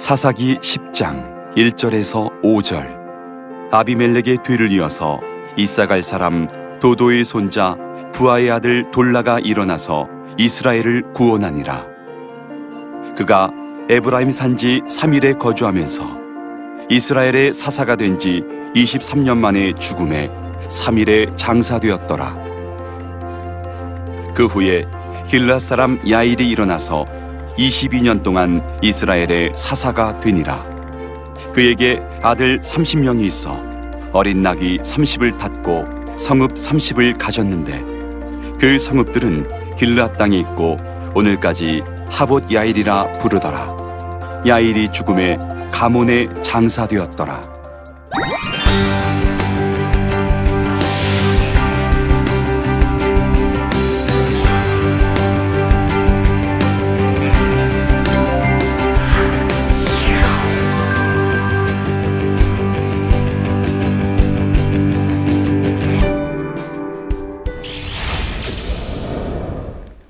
사사기 10장 1절에서 5절. 아비멜렉의 뒤를 이어서 이사갈 사람 도도의 손자 부하의 아들 돌라가 일어나서 이스라엘을 구원하니라. 그가 에브라임 산지 3일에 거주하면서 이스라엘의 사사가 된 지 23년 만에 죽음에 3일에 장사되었더라. 그 후에 길앗 사람 야일이 일어나서 22년 동안 이스라엘의 사사가 되니라. 그에게 아들 30명이 있어 어린 낙이 30을 탔고 성읍 30을 가졌는데 그 성읍들은 길앗 땅에 있고 오늘까지 하봇 야일이라 부르더라. 야일이 죽음에 가몬에 장사되었더라.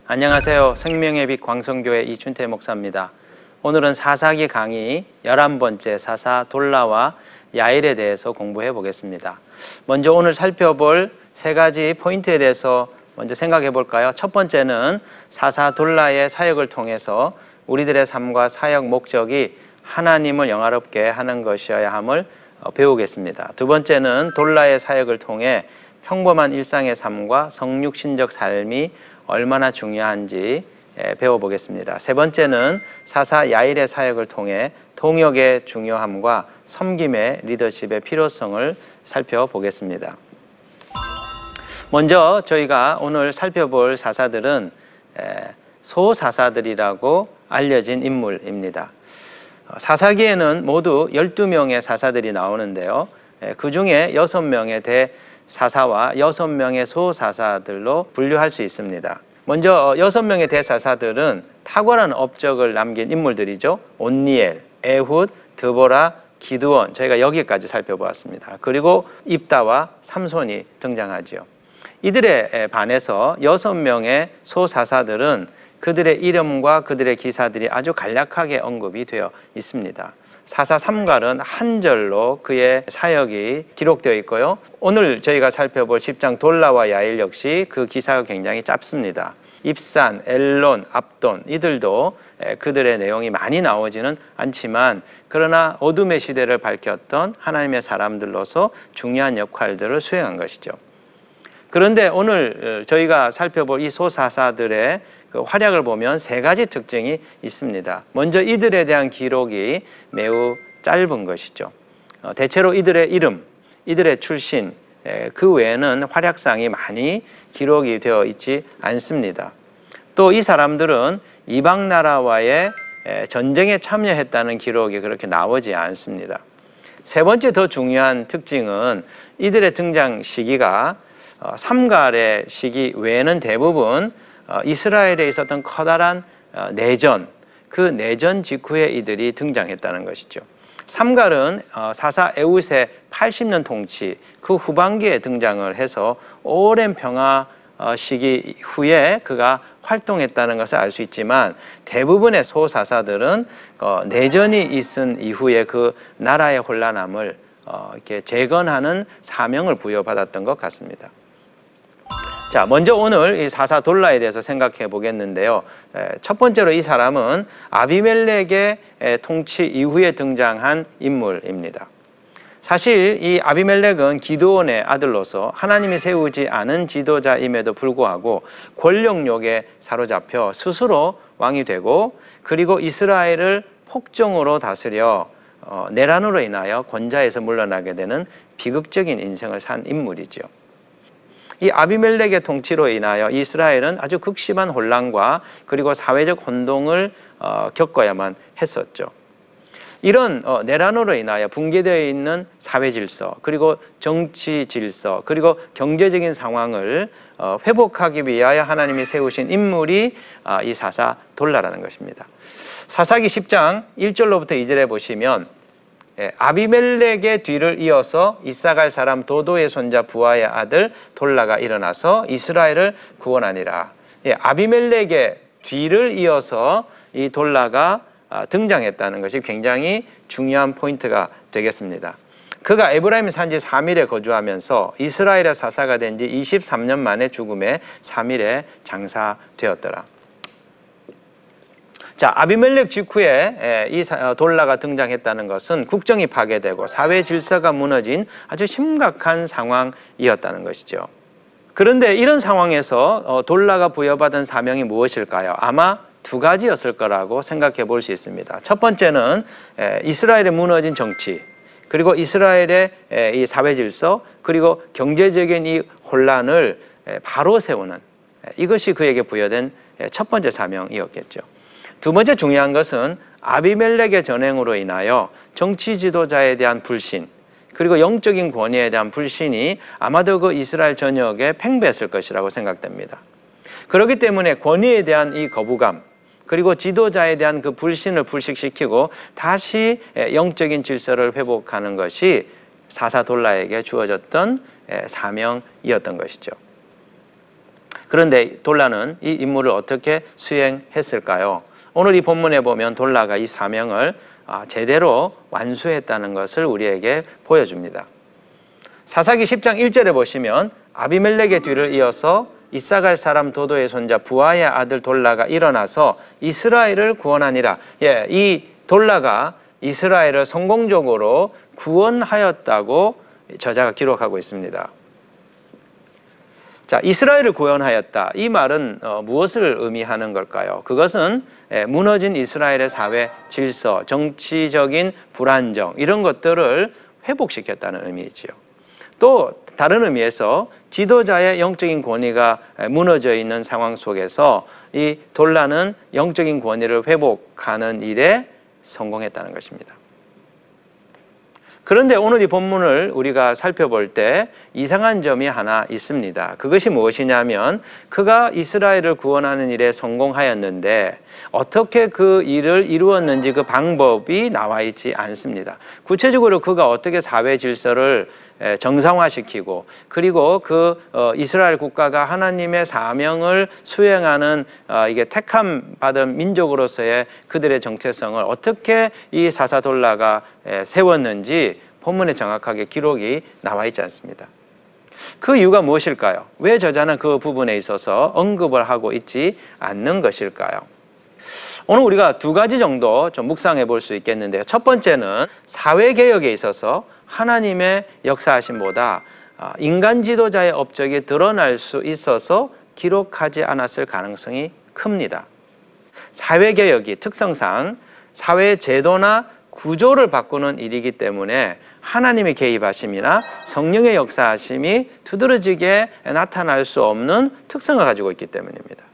안녕하세요. 생명의 빛 광성교회 이춘태 목사입니다. 오늘은 사사기 강의 11번째 사사 돌라와 야일에 대해서 공부해 보겠습니다. 먼저 오늘 살펴볼 세 가지 포인트에 대해서 먼저 생각해 볼까요? 첫 번째는 사사 돌라의 사역을 통해서 우리들의 삶과 사역 목적이 하나님을 영화롭게 하는 것이어야 함을 배우겠습니다. 두 번째는 돌라의 사역을 통해 평범한 일상의 삶과 성육신적 삶이 얼마나 중요한지 배워보겠습니다. 세 번째는 사사 야일의 사역을 통해 동역의 중요함과 섬김의 리더십의 필요성을 살펴보겠습니다. 먼저 저희가 오늘 살펴볼 사사들은 소사사들이라고 알려진 인물입니다. 사사기에는 모두 12명의 사사들이 나오는데요. 그 중에 6명의 대사사와 6명의 소사사들로 분류할 수 있습니다. 먼저 6명의 대사사들은 탁월한 업적을 남긴 인물들이죠. 온니엘, 에훗, 드보라, 기드온, 저희가 여기까지 살펴보았습니다. 그리고 입다와 삼손이 등장하죠. 이들에 반해서 6명의 소사사들은 그들의 이름과 그들의 기사들이 아주 간략하게 언급이 되어 있습니다. 사사 3갈은 한 절로 그의 사역이 기록되어 있고요. 오늘 저희가 살펴볼 10장 돌라와 야일 역시 그 기사가 굉장히 짧습니다. 입산, 엘론, 압돈 이들도 그들의 내용이 많이 나오지는 않지만 그러나 어둠의 시대를 밝혔던 하나님의 사람들로서 중요한 역할들을 수행한 것이죠. 그런데 오늘 저희가 살펴볼 이 소사사들의 그 활약을 보면 세 가지 특징이 있습니다. 먼저 이들에 대한 기록이 매우 짧은 것이죠. 대체로 이들의 이름, 이들의 출신, 그 외에는 활약상이 많이 기록이 되어 있지 않습니다. 또 이 사람들은 이방 나라와의 전쟁에 참여했다는 기록이 그렇게 나오지 않습니다. 세 번째 더 중요한 특징은 이들의 등장 시기가 3갈의 시기 외에는 대부분 이스라엘에 있었던 커다란 내전, 그 내전 직후에 이들이 등장했다는 것이죠. 3갈은 사사 에훗의 80년 통치 그 후반기에 등장을 해서 오랜 평화 시기 후에 그가 활동했다는 것을 알 수 있지만 대부분의 소사사들은 내전이 있은 이후에 그 나라의 혼란함을 이렇게 재건하는 사명을 부여받았던 것 같습니다. 자, 먼저 오늘 이 사사 돌라에 대해서 생각해 보겠는데요. 첫 번째로 이 사람은 아비멜렉의 통치 이후에 등장한 인물입니다. 사실 이 아비멜렉은 기드온의 아들로서 하나님이 세우지 않은 지도자임에도 불구하고 권력욕에 사로잡혀 스스로 왕이 되고 그리고 이스라엘을 폭정으로 다스려 내란으로 인하여 권좌에서 물러나게 되는 비극적인 인생을 산 인물이죠. 이 아비멜렉의 통치로 인하여 이스라엘은 아주 극심한 혼란과 그리고 사회적 혼동을 겪어야만 했었죠. 이런 내란으로 인하여 붕괴되어 있는 사회 질서, 그리고 정치 질서, 그리고 경제적인 상황을 회복하기 위하여 하나님이 세우신 인물이 이 사사 돌라라는 것입니다. 사사기 10장 1절로부터 2절에 보시면 아비멜렉의 뒤를 이어서 이사갈 사람 도도의 손자 부하의 아들 돌라가 일어나서 이스라엘을 구원하니라. 아비멜렉의 뒤를 이어서 이 돌라가 등장했다는 것이 굉장히 중요한 포인트가 되겠습니다. 그가 에브라임 산지 3일에 거주하면서 이스라엘의 사사가 된 지 23년 만에 죽음에 3일에 장사되었더라. 자, 아비멜렉 직후에 이 돌라가 등장했다는 것은 국정이 파괴되고 사회 질서가 무너진 아주 심각한 상황이었다는 것이죠. 그런데 이런 상황에서 돌라가 부여받은 사명이 무엇일까요? 아마 두 가지였을 거라고 생각해 볼 수 있습니다. 첫 번째는 이스라엘의 무너진 정치, 그리고 이스라엘의 이 사회 질서, 그리고 경제적인 이 혼란을 바로 세우는, 이것이 그에게 부여된 첫 번째 사명이었겠죠. 두 번째 중요한 것은 아비멜렉의 전행으로 인하여 정치 지도자에 대한 불신, 그리고 영적인 권위에 대한 불신이 아마도 그 이스라엘 전역에 팽배했을 것이라고 생각됩니다. 그렇기 때문에 권위에 대한 이 거부감, 그리고 지도자에 대한 그 불신을 불식시키고 다시 영적인 질서를 회복하는 것이 사사 돌라에게 주어졌던 사명이었던 것이죠. 그런데 돌라는 이 임무를 어떻게 수행했을까요? 오늘 이 본문에 보면 돌라가 이 사명을 제대로 완수했다는 것을 우리에게 보여줍니다. 사사기 10장 1절에 보시면 아비멜렉의 뒤를 이어서 이사갈 사람 도도의 손자 부하의 아들 돌라가 일어나서 이스라엘을 구원하니라. 이 돌라가 이스라엘을 성공적으로 구원하였다고 저자가 기록하고 있습니다. 자, 이스라엘을 구원하였다. 이 말은 무엇을 의미하는 걸까요? 그것은 무너진 이스라엘의 사회 질서, 정치적인 불안정, 이런 것들을 회복시켰다는 의미이지요. 또 다른 의미에서 지도자의 영적인 권위가 무너져 있는 상황 속에서 이 돌라는 영적인 권위를 회복하는 일에 성공했다는 것입니다. 그런데 오늘 이 본문을 우리가 살펴볼 때 이상한 점이 하나 있습니다. 그것이 무엇이냐면 그가 이스라엘을 구원하는 일에 성공하였는데 어떻게 그 일을 이루었는지 그 방법이 나와 있지 않습니다. 구체적으로 그가 어떻게 사회 질서를 정상화시키고, 그리고 그 이스라엘 국가가 하나님의 사명을 수행하는 이게 택함 받은 민족으로서의 그들의 정체성을 어떻게 이 사사돌라가 세웠는지 본문에 정확하게 기록이 나와 있지 않습니다. 그 이유가 무엇일까요? 왜 저자는 그 부분에 있어서 언급을 하고 있지 않는 것일까요? 오늘 우리가 두 가지 정도 좀 묵상해 볼 수 있겠는데요. 첫 번째는 사회개혁에 있어서 하나님의 역사하심보다 인간 지도자의 업적이 드러날 수 있어서 기록하지 않았을 가능성이 큽니다. 사회개혁이 특성상 사회 제도나 구조를 바꾸는 일이기 때문에 하나님의 개입하심이나 성령의 역사하심이 두드러지게 나타날 수 없는 특성을 가지고 있기 때문입니다.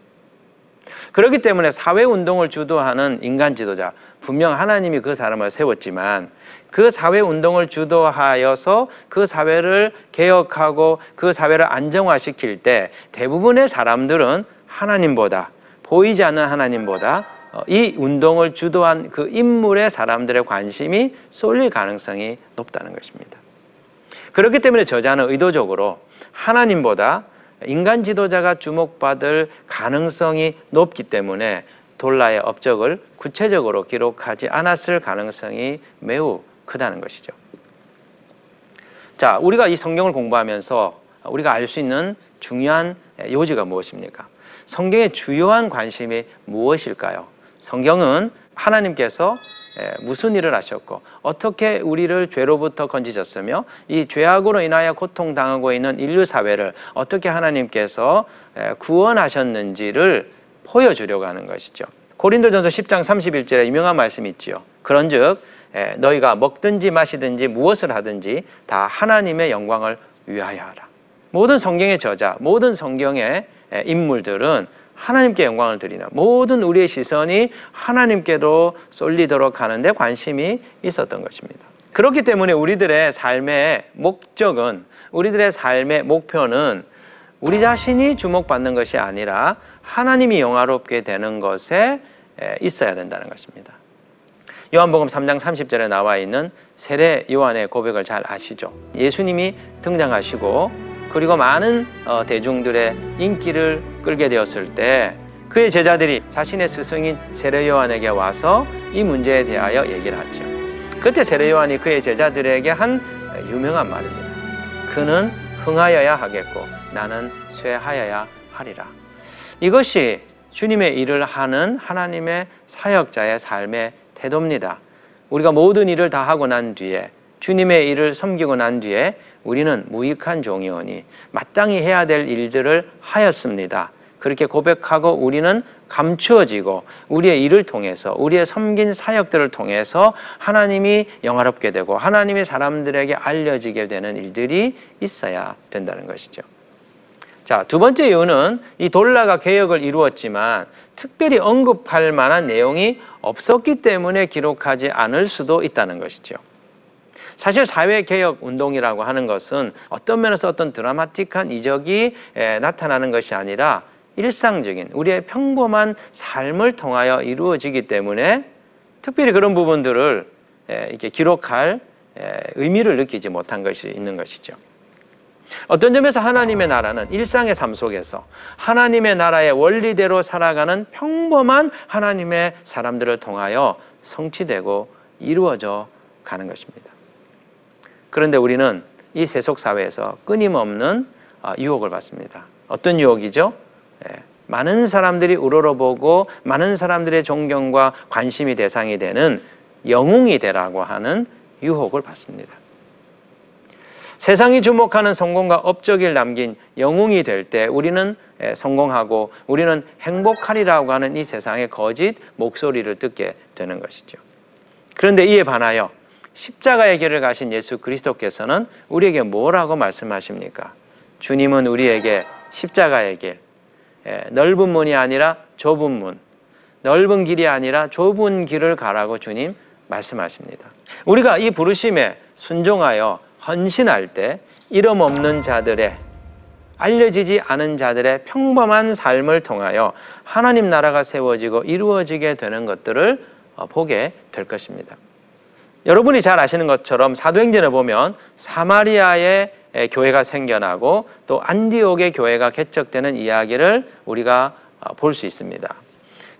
그렇기 때문에 사회운동을 주도하는 인간 지도자, 분명 하나님이 그 사람을 세웠지만 그 사회운동을 주도하여서 그 사회를 개혁하고 그 사회를 안정화시킬 때 대부분의 사람들은 하나님보다, 보이지 않는 하나님보다 이 운동을 주도한 그 인물의 사람들의 관심이 쏠릴 가능성이 높다는 것입니다. 그렇기 때문에 저자는 의도적으로 하나님보다 인간 지도자가 주목받을 가능성이 높기 때문에 돌라의 업적을 구체적으로 기록하지 않았을 가능성이 매우 크다는 것이죠. 자, 우리가 이 성경을 공부하면서 우리가 알 수 있는 중요한 요지가 무엇입니까? 성경의 주요한 관심이 무엇일까요? 성경은 하나님께서 무슨 일을 하셨고 어떻게 우리를 죄로부터 건지셨으며 이 죄악으로 인하여 고통당하고 있는 인류 사회를 어떻게 하나님께서 구원하셨는지를 보여주려고 하는 것이죠. 고린도전서 10장 31절에 유명한 말씀이 있지요. 그런즉 너희가 먹든지 마시든지 무엇을 하든지 다 하나님의 영광을 위하여 하라. 모든 성경의 저자, 모든 성경의 인물들은 하나님께 영광을 드리는, 모든 우리의 시선이 하나님께로 쏠리도록 하는 데 관심이 있었던 것입니다. 그렇기 때문에 우리들의 삶의 목적은, 우리들의 삶의 목표는 우리 자신이 주목받는 것이 아니라 하나님이 영화롭게 되는 것에 있어야 된다는 것입니다. 요한복음 3장 30절에 나와 있는 세례 요한의 고백을 잘 아시죠? 예수님이 등장하시고 그리고 많은 대중들의 인기를 끌게 되었을 때 그의 제자들이 자신의 스승인 세례 요한에게 와서 이 문제에 대하여 얘기를 하죠. 그때 세례 요한이 그의 제자들에게 한 유명한 말입니다. 그는 흥하여야 하겠고 나는 쇠하여야 하리라. 이것이 주님의 일을 하는 하나님의 사역자의 삶의 태도입니다. 우리가 모든 일을 다 하고 난 뒤에, 주님의 일을 섬기고 난 뒤에 우리는 무익한 종이오니 마땅히 해야 될 일들을 하였습니다. 그렇게 고백하고 우리는 감추어지고 우리의 일을 통해서, 우리의 섬긴 사역들을 통해서 하나님이 영화롭게 되고 하나님이 사람들에게 알려지게 되는 일들이 있어야 된다는 것이죠. 자, 두 번째 이유는 이 돌라가 개혁을 이루었지만 특별히 언급할 만한 내용이 없었기 때문에 기록하지 않을 수도 있다는 것이죠. 사실 사회개혁 운동이라고 하는 것은 어떤 면에서 어떤 드라마틱한 이적이 나타나는 것이 아니라 일상적인 우리의 평범한 삶을 통하여 이루어지기 때문에 특별히 그런 부분들을 이렇게 기록할 의미를 느끼지 못한 것이 있는 것이죠. 어떤 점에서 하나님의 나라는 일상의 삶 속에서 하나님의 나라의 원리대로 살아가는 평범한 하나님의 사람들을 통하여 성취되고 이루어져 가는 것입니다. 그런데 우리는 이 세속사회에서 끊임없는 유혹을 받습니다. 어떤 유혹이죠? 많은 사람들이 우러러보고 많은 사람들의 존경과 관심이 대상이 되는 영웅이 되라고 하는 유혹을 받습니다. 세상이 주목하는 성공과 업적을 남긴 영웅이 될 때 우리는 성공하고 우리는 행복하리라고 하는 이 세상의 거짓 목소리를 듣게 되는 것이죠. 그런데 이에 반하여 십자가의 길을 가신 예수 그리스도께서는 우리에게 뭐라고 말씀하십니까? 주님은 우리에게 십자가의 길, 넓은 문이 아니라 좁은 문, 넓은 길이 아니라 좁은 길을 가라고 주님 말씀하십니다. 우리가 이 부르심에 순종하여 헌신할 때 이름 없는 자들의, 알려지지 않은 자들의 평범한 삶을 통하여 하나님 나라가 세워지고 이루어지게 되는 것들을 보게 될 것입니다. 여러분이 잘 아시는 것처럼 사도행전에 보면 사마리아의 교회가 생겨나고 또 안디옥의 교회가 개척되는 이야기를 우리가 볼 수 있습니다.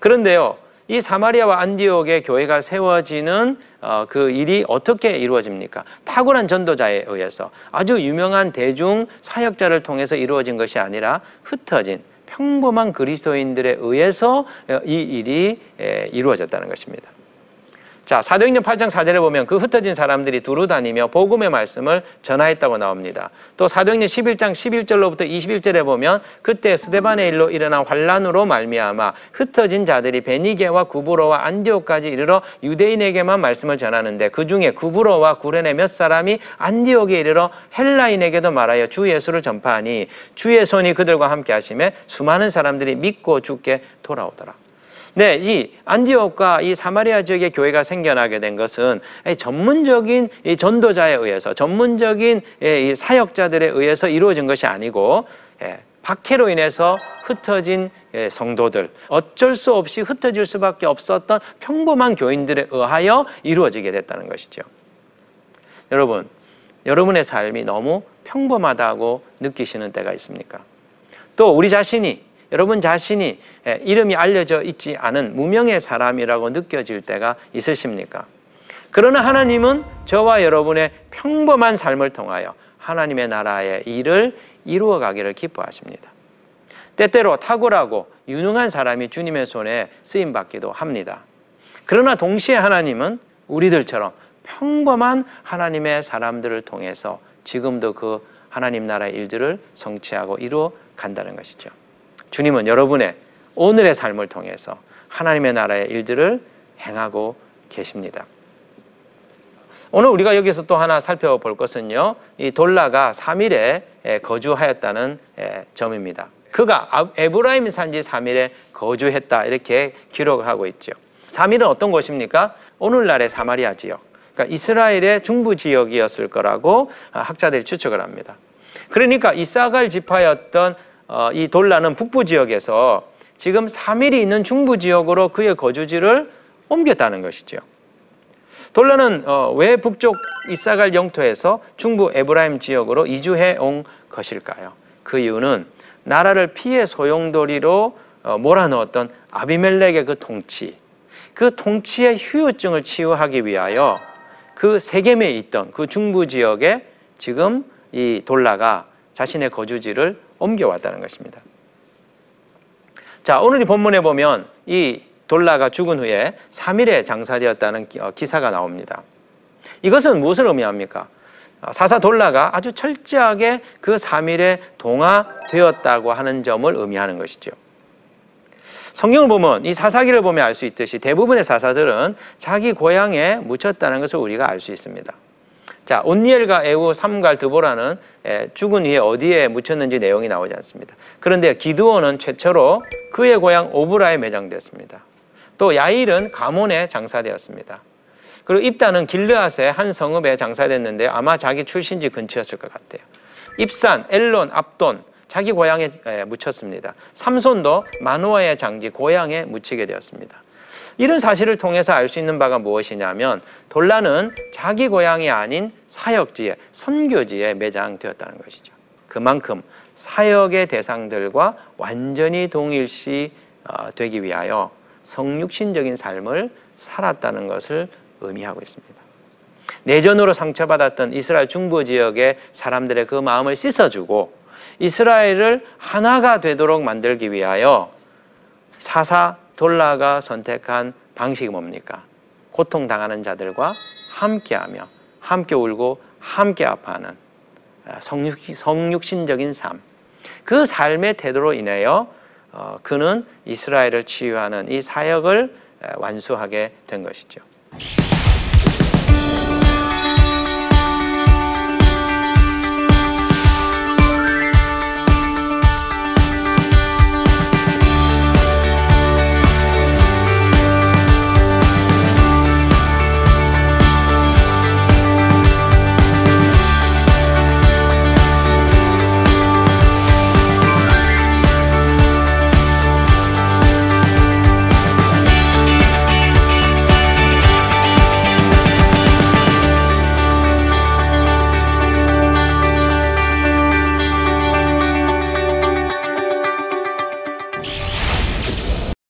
그런데요, 이 사마리아와 안디옥의 교회가 세워지는 그 일이 어떻게 이루어집니까? 탁월한 전도자에 의해서 아주 유명한 대중 사역자를 통해서 이루어진 것이 아니라 흩어진 평범한 그리스도인들에 의해서 이 일이 이루어졌다는 것입니다. 자, 사도행전 8장 4절에 보면 그 흩어진 사람들이 두루 다니며 복음의 말씀을 전하였다고 나옵니다. 또 사도행전 11장 11절로부터 21절에 보면 그때 스데반의 일로 일어난 환란으로 말미암아 흩어진 자들이 베니게와 구브로와 안디옥까지 이르러 유대인에게만 말씀을 전하는데 그 중에 구브로와 구레네 몇 사람이 안디옥에 이르러 헬라인에게도 말하여 주 예수를 전파하니 주의 손이 그들과 함께 하심에 수많은 사람들이 믿고 주께 돌아오더라. 네, 이 안디옥과 이 사마리아 지역의 교회가 생겨나게 된 것은 전문적인 이 전도자에 의해서, 전문적인 이 사역자들에 의해서 이루어진 것이 아니고 박해로 인해서 흩어진 성도들, 어쩔 수 없이 흩어질 수밖에 없었던 평범한 교인들에 의하여 이루어지게 됐다는 것이죠. 여러분, 여러분의 삶이 너무 평범하다고 느끼시는 때가 있습니까? 또 우리 자신이, 여러분 자신이 이름이 알려져 있지 않은 무명의 사람이라고 느껴질 때가 있으십니까? 그러나 하나님은 저와 여러분의 평범한 삶을 통하여 하나님의 나라의 일을 이루어가기를 기뻐하십니다. 때때로 탁월하고 유능한 사람이 주님의 손에 쓰임받기도 합니다. 그러나 동시에 하나님은 우리들처럼 평범한 하나님의 사람들을 통해서 지금도 그 하나님 나라의 일들을 성취하고 이루어 간다는 것이죠. 주님은 여러분의 오늘의 삶을 통해서 하나님의 나라의 일들을 행하고 계십니다. 오늘 우리가 여기서 또 하나 살펴볼 것은요, 이 돌라가 3일에 거주하였다는 점입니다. 그가 에브라임 산지 3일에 거주했다, 이렇게 기록하고 있죠. 3일은 어떤 곳입니까? 오늘날의 사마리아 지역, 그러니까 이스라엘의 중부 지역이었을 거라고 학자들이 추측을 합니다. 그러니까 이사갈 지파였던 이 돌라는 북부 지역에서 지금 3일이 있는 중부 지역으로 그의 거주지를 옮겼다는 것이죠. 돌라는 왜 북쪽 이사갈 영토에서 중부 에브라임 지역으로 이주해 온 것일까요? 그 이유는 나라를 피해 소용돌이로 몰아넣었던 아비멜렉의 그 통치의 후유증을 치유하기 위하여 그 세겜에 있던 그 중부 지역에 지금 이 돌라가 자신의 거주지를 옮겨왔다는 것입니다. 자, 오늘 이 본문에 보면 이 돌라가 죽은 후에 3일에 장사되었다는 기사가 나옵니다. 이것은 무엇을 의미합니까? 사사 돌라가 아주 철저하게 그 3일에 동화되었다고 하는 점을 의미하는 것이죠. 성경을 보면 이 사사기를 보면 알 수 있듯이 대부분의 사사들은 자기 고향에 묻혔다는 것을 우리가 알 수 있습니다. 자, 온니엘과 에우, 삼갈, 드보라는 죽은 후에 어디에 묻혔는지 내용이 나오지 않습니다. 그런데 기드온은 최초로 그의 고향 오브라에 매장되었습니다. 또 야일은 가몬에 장사되었습니다. 그리고 입단은 길르앗의 한 성읍에 장사됐는데 아마 자기 출신지 근처였을 것 같아요. 입산, 엘론, 압돈 자기 고향에 묻혔습니다. 삼손도 마노아의 장지 고향에 묻히게 되었습니다. 이런 사실을 통해서 알 수 있는 바가 무엇이냐면 돌라는 자기 고향이 아닌 사역지에, 선교지에 매장되었다는 것이죠. 그만큼 사역의 대상들과 완전히 동일시 되기 위하여 성육신적인 삶을 살았다는 것을 의미하고 있습니다. 내전으로 상처받았던 이스라엘 중부 지역의 사람들의 그 마음을 씻어주고 이스라엘을 하나가 되도록 만들기 위하여 사사 돌라가 선택한 방식이 뭡니까? 고통당하는 자들과 함께하며 함께 울고 함께 아파하는 성육신적인 삶, 그 삶의 태도로 인하여 그는 이스라엘을 치유하는 이 사역을 완수하게 된 것이죠.